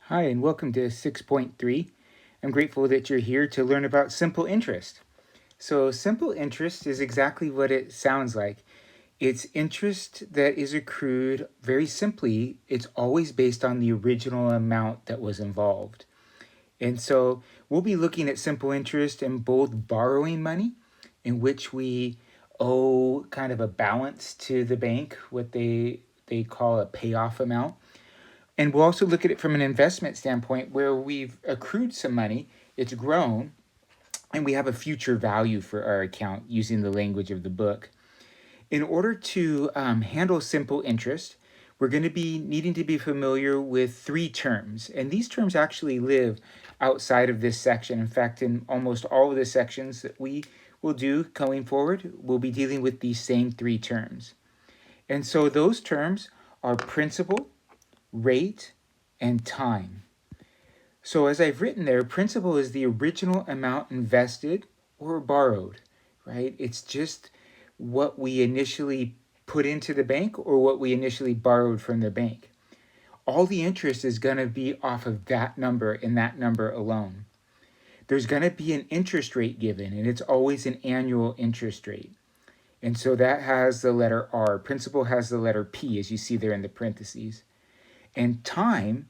Hi, and welcome to 6.3. I'm grateful that you're here to learn about simple interest. So, simple interest is exactly what it sounds like. It's interest that is accrued very simply. It's always based on the original amount that was involved. And so, we'll be looking at simple interest in both borrowing money, in which we owe kind of a balance to the bank, what they call a payoff amount. And we'll also look at it from an investment standpoint where we've accrued some money, it's grown, and we have a future value for our account using the language of the book. In order to handle simple interest, we're going to be needing to be familiar with three terms. And these terms actually live outside of this section. In fact, in almost all of the sections that we will do going forward, we'll be dealing with these same three terms. And so those terms are principal, rate, and time. So as I've written there, principal is the original amount invested or borrowed, right? It's just what we initially put into the bank or what we initially borrowed from the bank. All the interest is going to be off of that number and that number alone. There's going to be an interest rate given, and it's always an annual interest rate. And so that has the letter R. Principal has the letter P, as you see there in the parentheses. And time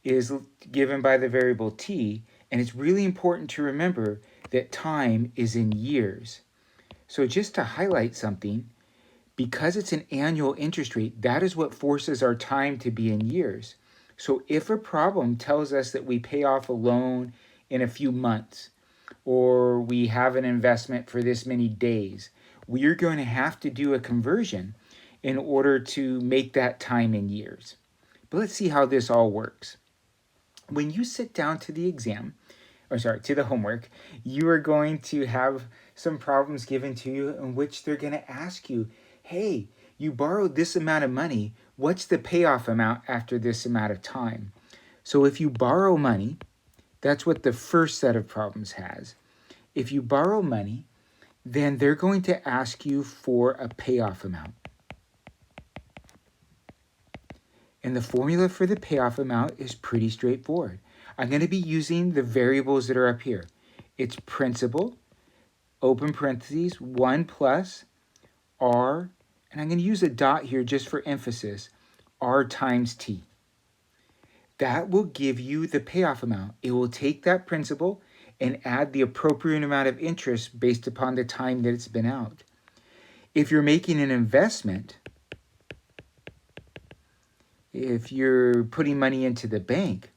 is given by the variable t, and it's really important to remember that time is in years. So just to highlight something, because it's an annual interest rate, that is what forces our time to be in years. So if a problem tells us that we pay off a loan in a few months, or we have an investment for this many days, we are going to have to do a conversion in order to make that time in years. But let's see how this all works. When you sit down to the to the homework, you are going to have some problems given to you in which they're going to ask you, hey, you borrowed this amount of money. What's the payoff amount after this amount of time? So if you borrow money, that's what the first set of problems has. If you borrow money, then they're going to ask you for a payoff amount. And the formula for the payoff amount is pretty straightforward. I'm going to be using the variables that are up here. It's principal, open parentheses, 1 plus R, and I'm going to use a dot here just for emphasis, R times T. That will give you the payoff amount. It will take that principal and add the appropriate amount of interest based upon the time that it's been out. If you're making an investment, if you're putting money into the bank,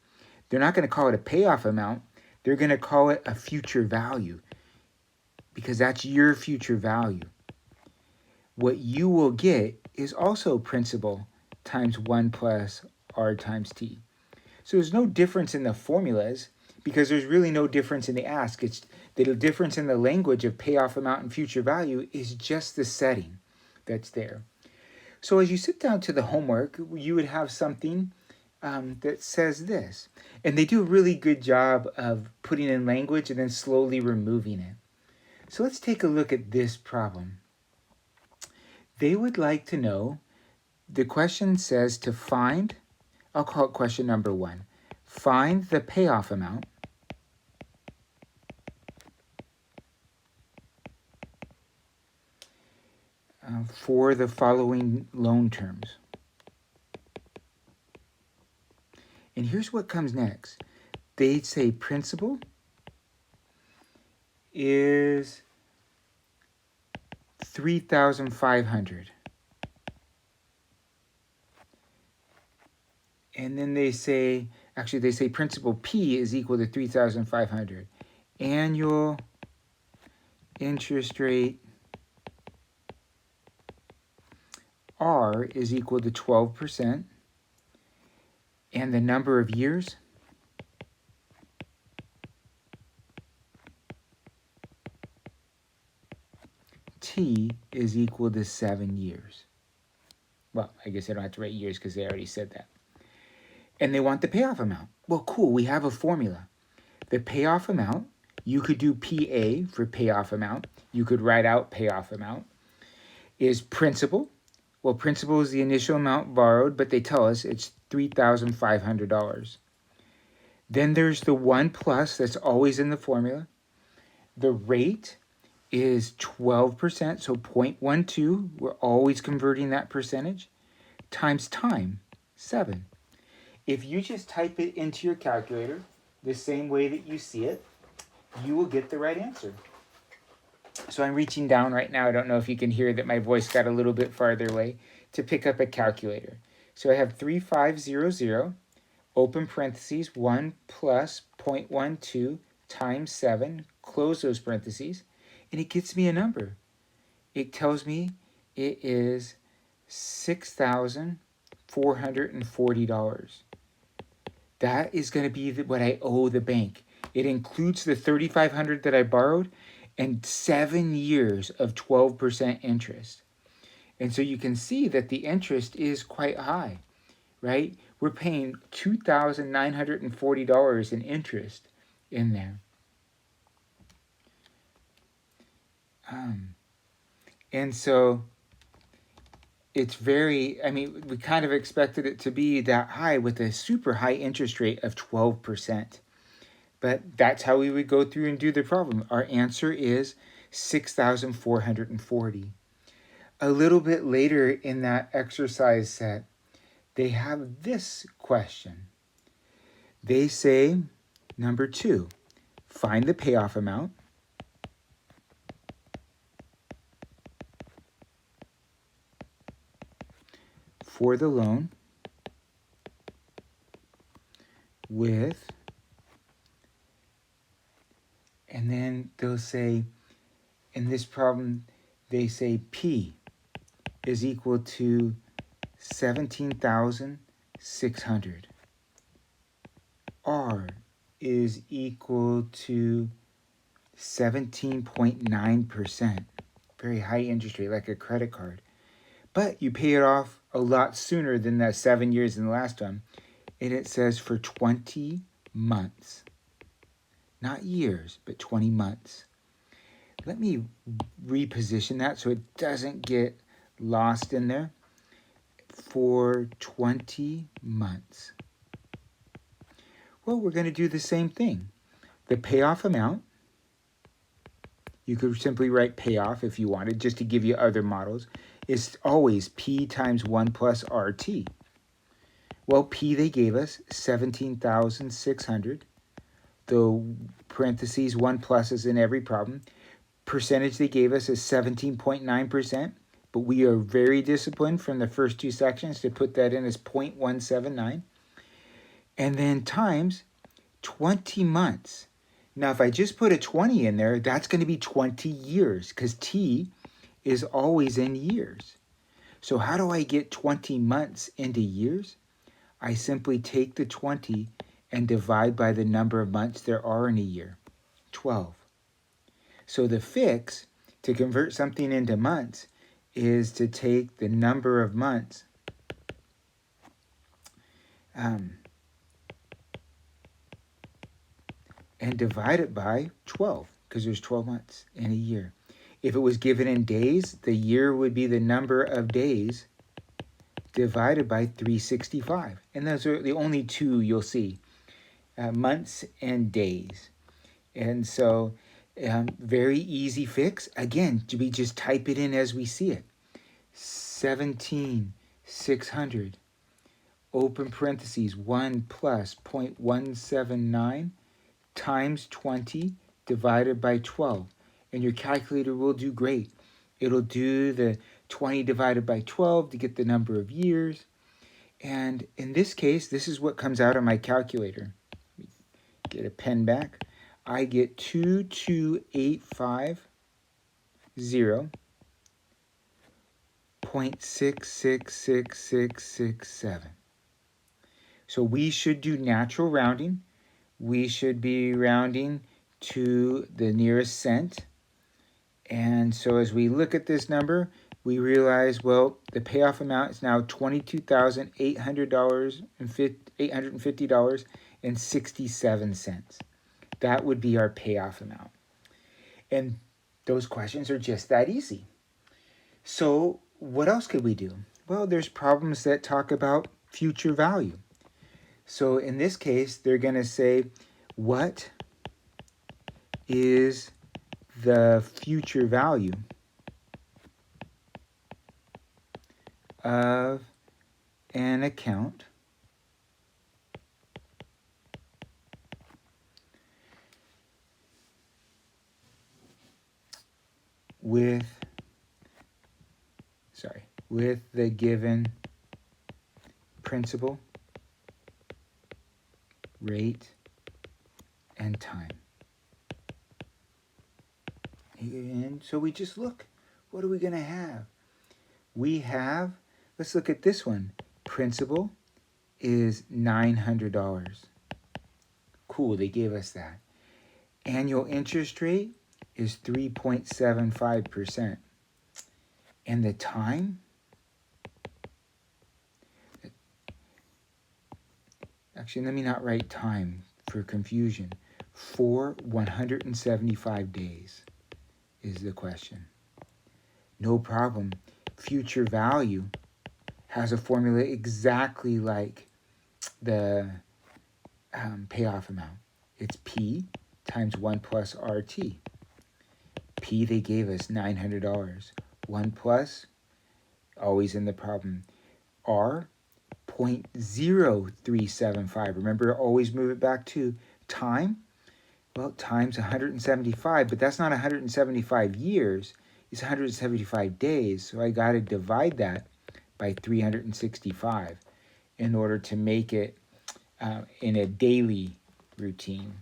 they're not going to call it a payoff amount. They're going to call it a future value because that's your future value. What you will get is also principal times 1 plus R times T. So there's no difference in the formulas because there's really no difference in the ask. It's the difference in the language of payoff amount and future value is just the setting that's there. So as you sit down to the homework, you would have something that says this. And they do a really good job of putting in language and then slowly removing it. So let's take a look at this problem. They would like to know, the question says to find, I'll call it question number 1. Find the payoff amount for the following loan terms. And here's what comes next. They'd say principal is $3,500. And then they say principal P is equal to 3,500. Annual interest rate R is equal to 12%. And the number of years T is equal to 7 years. Well, I guess I don't have to write years because they already said that. And they want the payoff amount. Well, cool, we have a formula. The payoff amount, you could do PA for payoff amount. You could write out payoff amount, is principal. Well, principal is the initial amount borrowed, but they tell us it's $3,500. Then there's the 1 plus that's always in the formula. The rate is 12%, so 0.12, we're always converting that percentage, times time, 7. If you just type it into your calculator the same way that you see it, you will get the right answer. So I'm reaching down right now. I don't know if you can hear that my voice got a little bit farther away to pick up a calculator. So I have 3500, open parentheses, 1 plus 0.12 times 7, close those parentheses, and it gets me a number. It tells me it is $6,440. That is going to be what I owe the bank. It includes the $3,500 that I borrowed and 7 years of 12% interest. And so you can see that the interest is quite high, right? We're paying $2,940 in interest in there. And so it's very, we kind of expected it to be that high with a super high interest rate of 12%. But that's how we would go through and do the problem. Our answer is 6,440. A little bit later in that exercise set, they have this question. They say, number 2, find the payoff amount. For the loan with, and then they'll say, in this problem, they say P is equal to 17,600. R is equal to 17.9%. Very high interest rate, like a credit card. But you pay it off a lot sooner than that 7 years in the last one. And it says for 20 months. Not years, but 20 months. Let me reposition that so it doesn't get lost in there. For 20 months. Well, we're going to do the same thing. The payoff amount, you could simply write payoff if you wanted, just to give you other models, is always P times 1 plus RT. Well, P they gave us, 17,600. The parentheses, 1 plus is in every problem. Percentage they gave us is 17.9%, but we are very disciplined from the first 2 sections to put that in as 0.179. And then times 20 months. Now, if I just put a 20 in there, that's going to be 20 years because T is always in years. So how do I get 20 months into years? I simply take the 20 and divide by the number of months there are in a year, 12. So the fix to convert something into months is to take the number of months and divide it by 12, because there's 12 months in a year. If it was given in days, the year would be the number of days divided by 365. And those are the only 2 you'll see, months and days. And so very easy fix. Again, we just type it in as we see it. 17,600, open parentheses, 1 plus 0.179 times 20 divided by 12. And your calculator will do great. It'll do the 20 divided by 12 to get the number of years. And in this case, this is what comes out of my calculator. Get a pen back. I get 22,850.666667. So we should do natural rounding. We should be rounding to the nearest cent. And so as we look at this number, we realize, well, the payoff amount is now $22,850.67. That would be our payoff amount. And those questions are just that easy. So what else could we do? Well, there's problems that talk about future value. So in this case, they're going to say, what is the future value of an account with the given principal, rate, and time. And so we just look, what are we going to have? We have, let's look at this one. Principal is $900. Cool, they gave us that. Annual interest rate is 3.75%. And the time, actually, let me not write time for confusion. For 175 days is the question. No problem. Future value has a formula exactly like the payoff amount. It's P times 1 plus RT. P, they gave us $900. 1 plus, always in the problem. R, 0.0375. Remember, always move it back to time. Well, times 175, but that's not 175 years. It's 175 days. So I got to divide that by 365 in order to make it in a daily routine.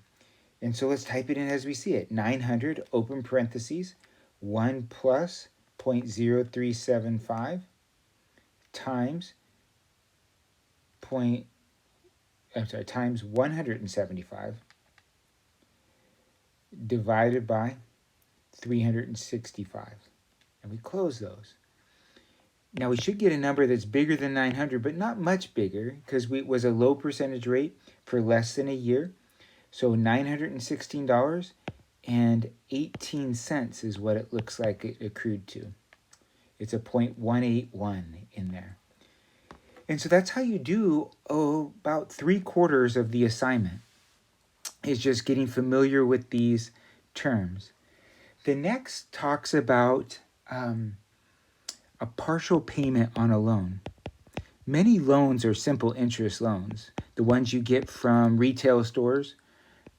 And so let's type it in as we see it. 900, open parentheses, 1 plus 0.0375 times times 175 divided by 365. And we close those. Now we should get a number that's bigger than 900, but not much bigger, because it was a low percentage rate for less than a year. So $916.18 is what it looks like it accrued to. It's a 0.181 in there. And so that's how you do about 3/4 of the assignment, is just getting familiar with these terms. The next talks about a partial payment on a loan. Many loans are simple interest loans. The ones you get from retail stores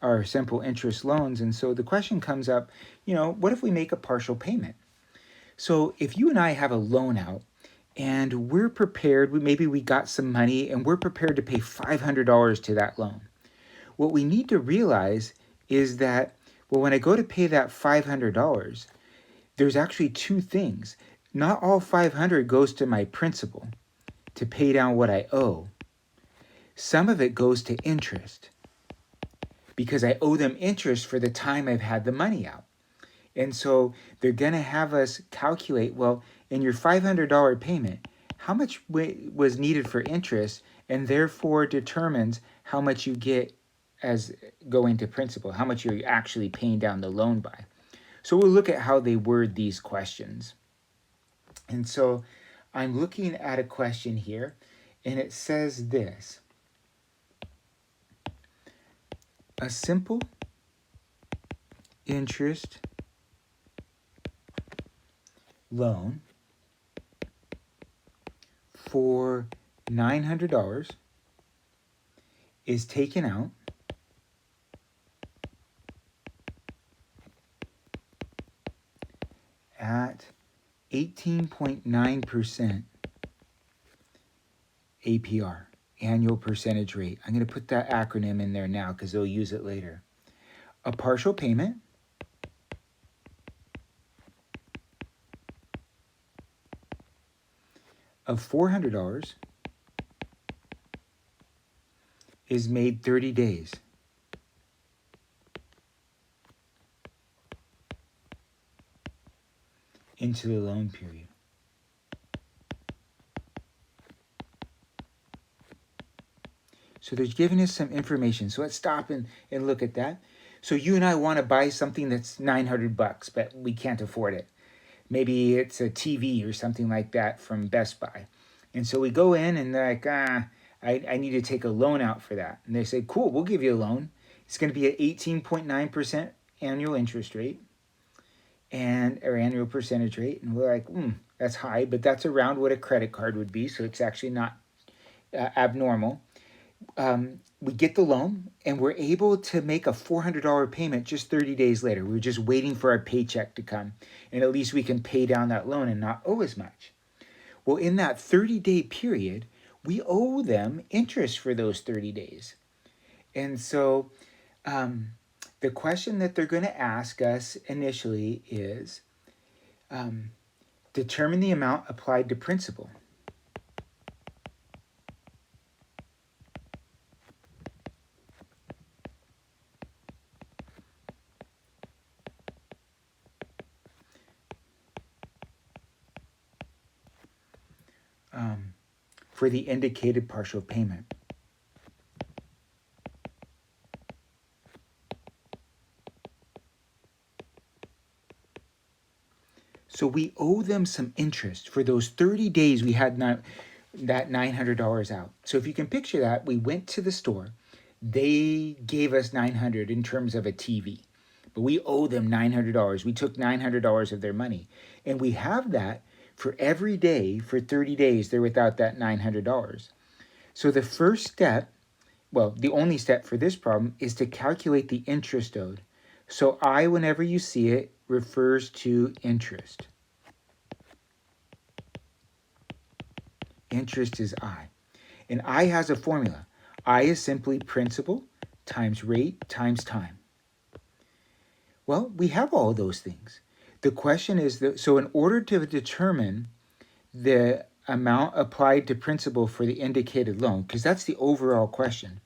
are simple interest loans. And so the question comes up, what if we make a partial payment? So if you and I have a loan out and we're prepared, maybe we got some money and we're prepared to pay $500 to that loan. What we need to realize is that, when I go to pay that $500, there's actually two things. Not all $500 goes to my principal to pay down what I owe. Some of it goes to interest because I owe them interest for the time I've had the money out. And so they're going to have us calculate, in your $500 payment, how much was needed for interest, and therefore determines how much you get as going to principal, how much you're actually paying down the loan by. So we'll look at how they word these questions. And so I'm looking at a question here, and it says this. A simple interest loan for $900 is taken out at 18.9% APR, annual percentage rate. I'm going to put that acronym in there now because they'll use it later. A partial payment of $400 is made 30 days. Into the loan period. So they're giving us some information. So let's stop and look at that. So you and I want to buy something that's $900, but we can't afford it. Maybe it's a TV or something like that from Best Buy. And so we go in and they're like, I need to take a loan out for that. And they say, cool, we'll give you a loan. It's going to be at 18.9% annual interest rate or annual percentage rate. And we're like, that's high, but that's around what a credit card would be. So it's actually not abnormal. We get the loan and we're able to make a $400 payment just 30 days later. We were just waiting for our paycheck to come. And at least we can pay down that loan and not owe as much. Well, in that 30-day period, we owe them interest for those 30 days. And so the question that they're going to ask us initially is, determine the amount applied to principal. For the indicated partial payment. So we owe them some interest for those 30 days we had that $900 out. So if you can picture that, we went to the store. They gave us $900 in terms of a TV, but we owe them $900. We took $900 of their money, and we have that for every day for 30 days they're without that $900. So the first step, well, the only step for this problem is to calculate the interest owed. So I, whenever you see it, refers to interest. Interest is I. And I has a formula. I is simply principal times rate times time. Well, we have all those things. The question is, so in order to determine the amount applied to principal for the indicated loan, because that's the overall question,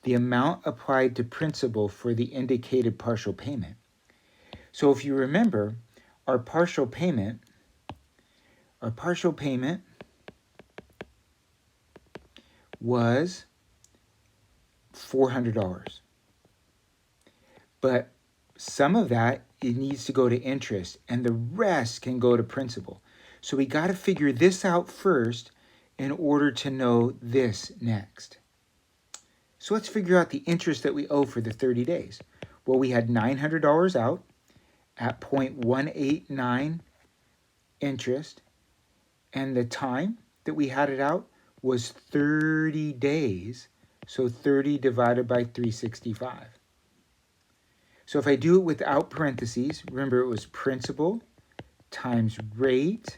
the amount applied to principal for the indicated partial payment. So if you remember, our partial payment was $400. But some of that, it needs to go to interest, and the rest can go to principal. So we got to figure this out first in order to know this next. So let's figure out the interest that we owe for the 30 days. Well, we had $900 out at 0.189 interest, and the time that we had it out was 30 days. So 30 divided by 365. So if I do it without parentheses, remember it was principal times rate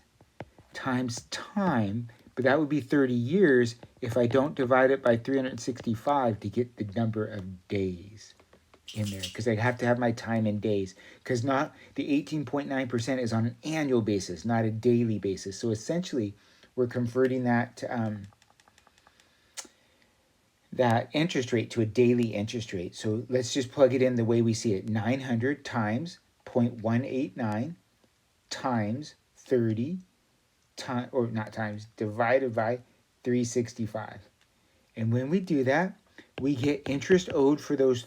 times time, but that would be 30 years if I don't divide it by 365 to get the number of days in there, because I'd have to have my time in days, because not the 18.9% is on an annual basis, not a daily basis. So essentially, we're converting that to, that interest rate to a daily interest rate. So let's just plug it in the way we see it. 900 times 0.189 times 30 time, or not times, divided by 365. And when we do that, we get interest owed for those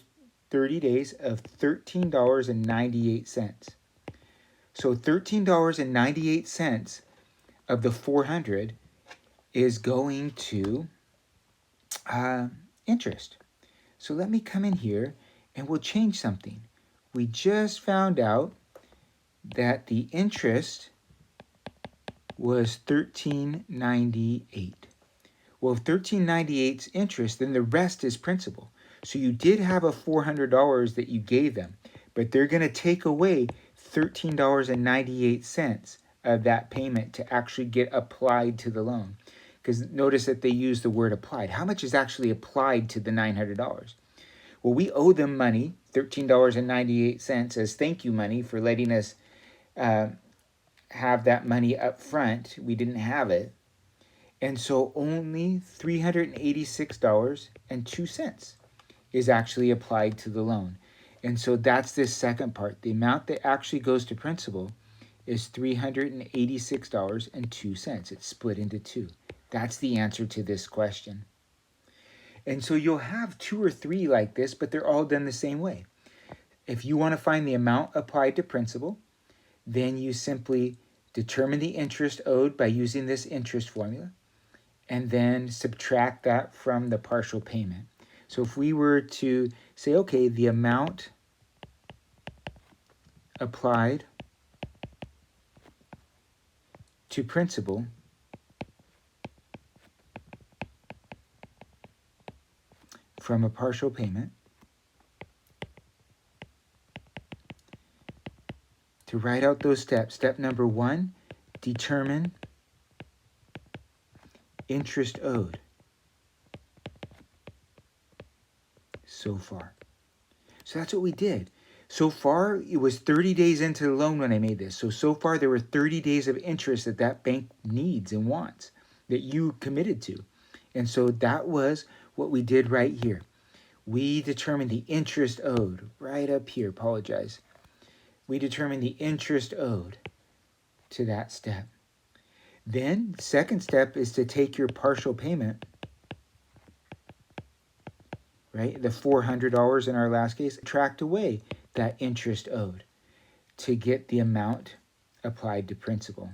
30 days of $13.98. So $13.98 of the 400 is going to interest. So let me come in here and we'll change something. We just found out that the interest was $13.98. Well, if $13.98 is interest, then the rest is principal. So you did have a $400 that you gave them, but they're going to take away $13.98 of that payment to actually get applied to the loan. Because notice that they use the word applied. How much is actually applied to the $900? Well, we owe them money, $13.98 as thank you money for letting us have that money up front. We didn't have it. And so only $386.02 is actually applied to the loan. And so that's this second part. The amount that actually goes to principal is $386.02. It's split into two. That's the answer to this question. And so you'll have 2 or 3 like this, but they're all done the same way. If you want to find the amount applied to principal, then you simply determine the interest owed by using this interest formula. and then subtract that from the partial payment. So if we were to say, okay, the amount applied to principal from a partial payment, to write out those steps. Step number 1, determine interest owed so far. So that's what we did. So far, it was 30 days into the loan when I made this. So far, there were 30 days of interest that that bank needs and wants that you committed to. And so that was what we did right here. We determined the interest owed right up here. Apologize. We determined the interest owed to that step. Then, second step is to take your partial payment, right? The $400 in our last case, subtract away that interest owed to get the amount applied to principal.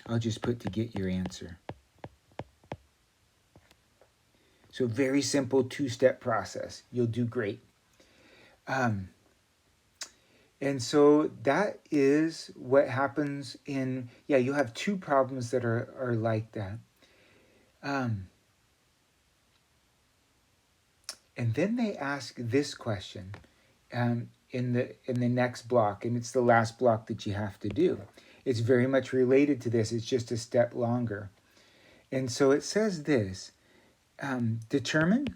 I'll just put to get your answer. So very simple 2-step process. You'll do great. And so that is what happens in, you'll have 2 problems that are like that. And then they ask this question in the next block, and it's the last block that you have to do. It's very much related to this. It's just a step longer. And so it says this, determine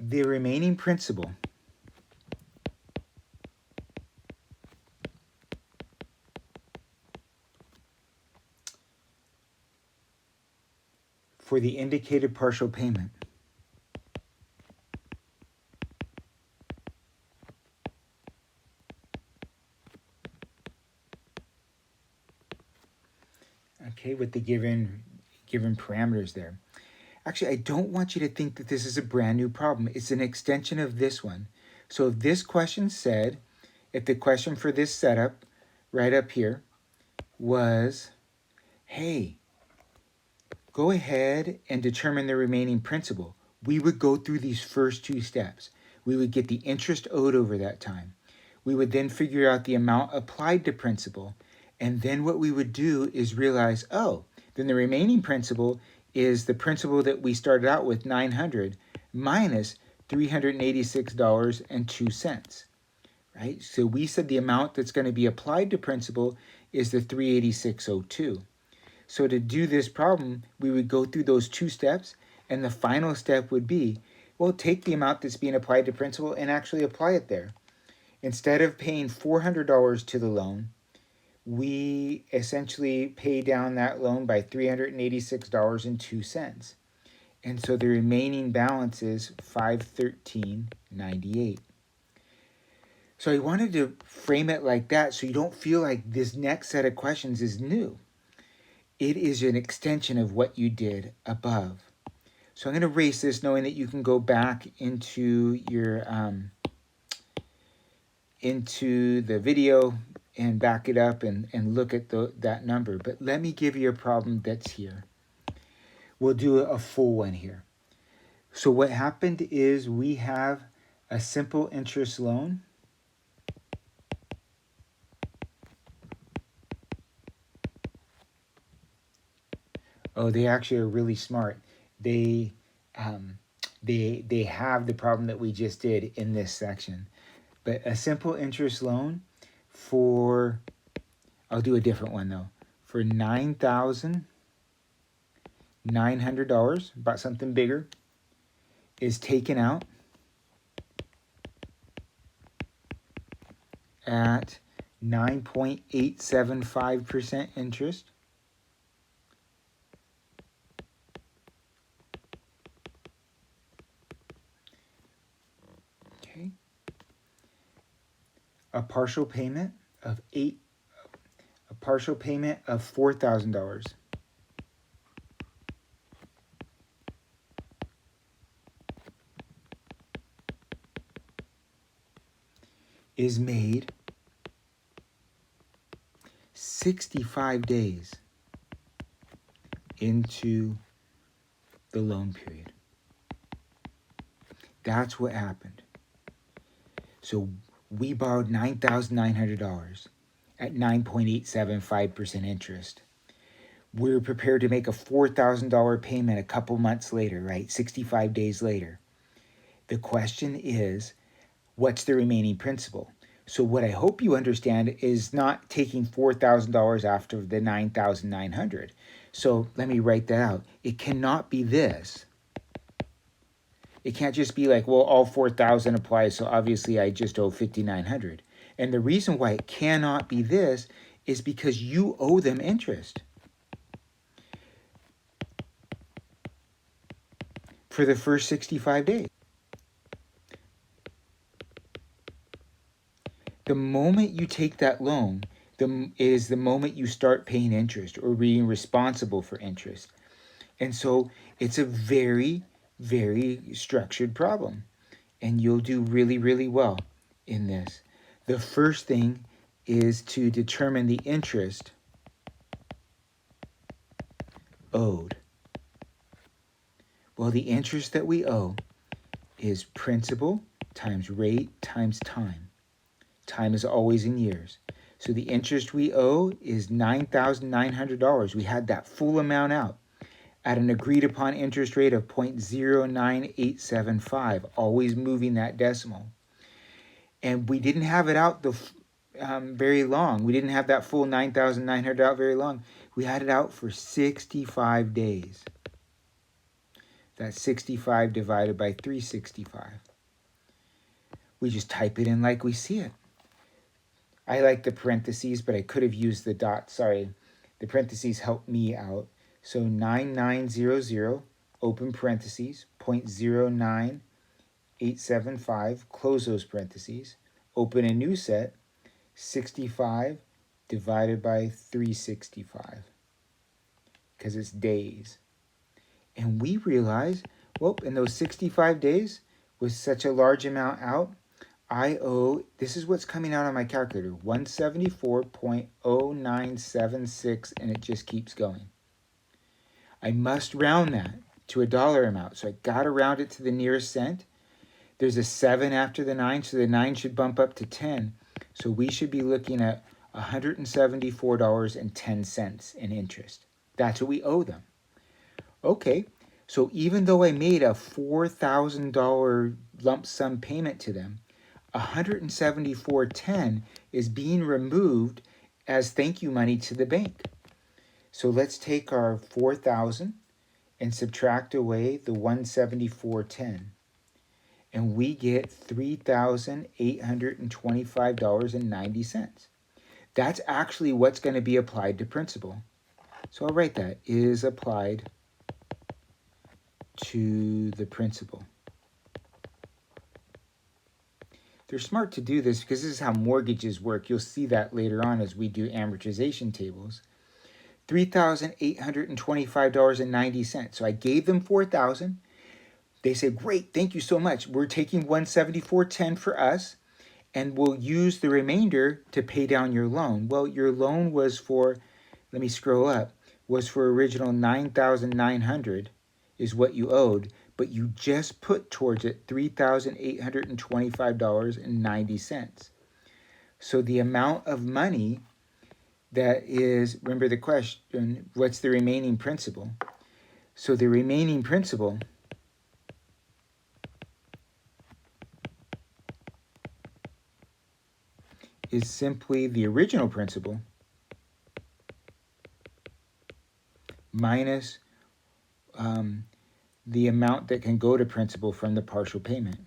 the remaining principal for the indicated partial payment. Okay, with the given parameters there. Actually, I don't want you to think that this is a brand new problem. It's an extension of this one. So if this question said, if the question for this setup right up here was, hey, go ahead and determine the remaining principal, we would go through these first 2 steps. We would get the interest owed over that time. We would then figure out the amount applied to principal. And then what we would do is realize, oh, then the remaining principal is the principal that we started out with, $900, minus $386.02, right? So we said the amount that's going to be applied to principal is the $386.02. So to do this problem, we would go through those 2 steps, and the final step would be, well, take the amount that's being applied to principal and actually apply it there. Instead of paying $400 to the loan, we essentially pay down that loan by $386.02. And so the remaining balance is $513.98. So I wanted to frame it like that so you don't feel like this next set of questions is new. It is an extension of what you did above. So I'm going to erase this knowing that you can go back into your into the video and back it up and look at that number. But let me give you a problem that's here. We'll do a full one here. So what happened is we have a simple interest loan. Oh, they actually are really smart. They have the problem that we just did in this section. But a simple interest loan for, I'll do a different one though, for $9,900, about something bigger, is taken out at 9.875% interest. Okay. A partial payment of $4,000 is made 65 days into the loan period. That's what happened. So we borrowed $9,900 at 9.875% interest. We were prepared to make a $4,000 payment a couple months later, right? 65 days later. The question is, what's the remaining principal? So what I hope you understand is not taking $4,000 after the $9,900. So let me write that out. It cannot be this. It can't just be like, well, all 4,000 applies, so obviously I just owe 5,900. And the reason why it cannot be this is because you owe them interest for the first 65 days. The moment you take that loan is the moment you start paying interest or being responsible for interest. And so it's a very, very structured problem. And you'll do really, really well in this. The first thing is to determine the interest owed. Well, the interest that we owe is principal times rate times time. Time is always in years. So the interest we owe is $9,900. We had that full amount out at an agreed upon interest rate of 0.09875, always moving that decimal. And we didn't have it out very long. We didn't have that full $9,900 out very long. We had it out for 65 days. That's 65 divided by 365. We just type it in like we see it. I like the parentheses, but I could have used the dot. Sorry, the parentheses help me out. So 9900, open parentheses, 0.09875, close those parentheses, open a new set, 65 divided by 365, because it's days. And we realize, well, in those 65 days, with such a large amount out, I owe, this is what's coming out on my calculator, 174.0976, and it just keeps going. I must round that to a dollar amount, so I got to round it to the nearest cent. There's a 7 after the 9, so the 9 should bump up to 10. So we should be looking at $174.10 in interest. That's what we owe them. Okay, so even though I made a $4,000 lump sum payment to them, $174.10 is being removed as thank you money to the bank. So let's take our 4,000 and subtract away the 174.10, and we get $3,825.90. That's actually what's going to be applied to principal. So I'll write that is applied to the principal. They're smart to do this because this is how mortgages work. You'll see that later on as we do amortization tables. $3,825.90. So I gave them $4,000. They said, great, thank you so much. We're taking $174.10 for us, and we'll use the remainder to pay down your loan. Well, your loan was for, let me scroll up, was for original $9,900 is what you owed, but you just put towards it $3,825.90. So the amount of money that is, remember the question, what's the remaining principal? So the remaining principal is simply the original principal minus the amount that can go to principal from the partial payment.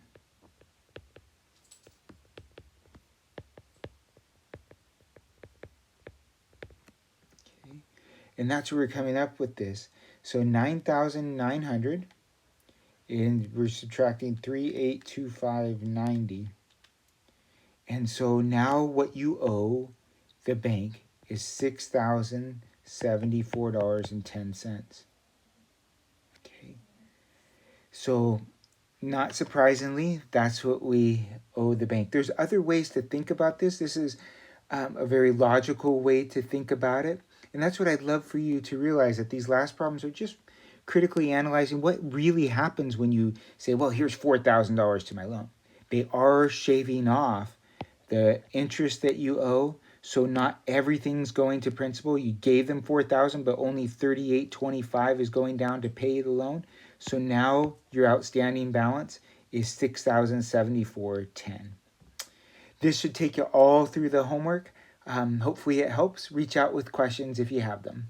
Okay. And that's where we're coming up with this. So 9,900, and we're subtracting 3,825.90. And so now what you owe the bank is $6,074.10. Okay. So not surprisingly, that's what we owe the bank. There's other ways to think about this. This is a very logical way to think about it. And that's what I'd love for you to realize, that these last problems are just critically analyzing what really happens when you say, well, here's $4,000 to my loan. They are shaving off the interest that you owe. So not everything's going to principal. You gave them 4,000, but only 38.25 is going down to pay the loan. So now your outstanding balance is 6,074.10. This should take you all through the homework. Hopefully it helps. Reach out with questions if you have them.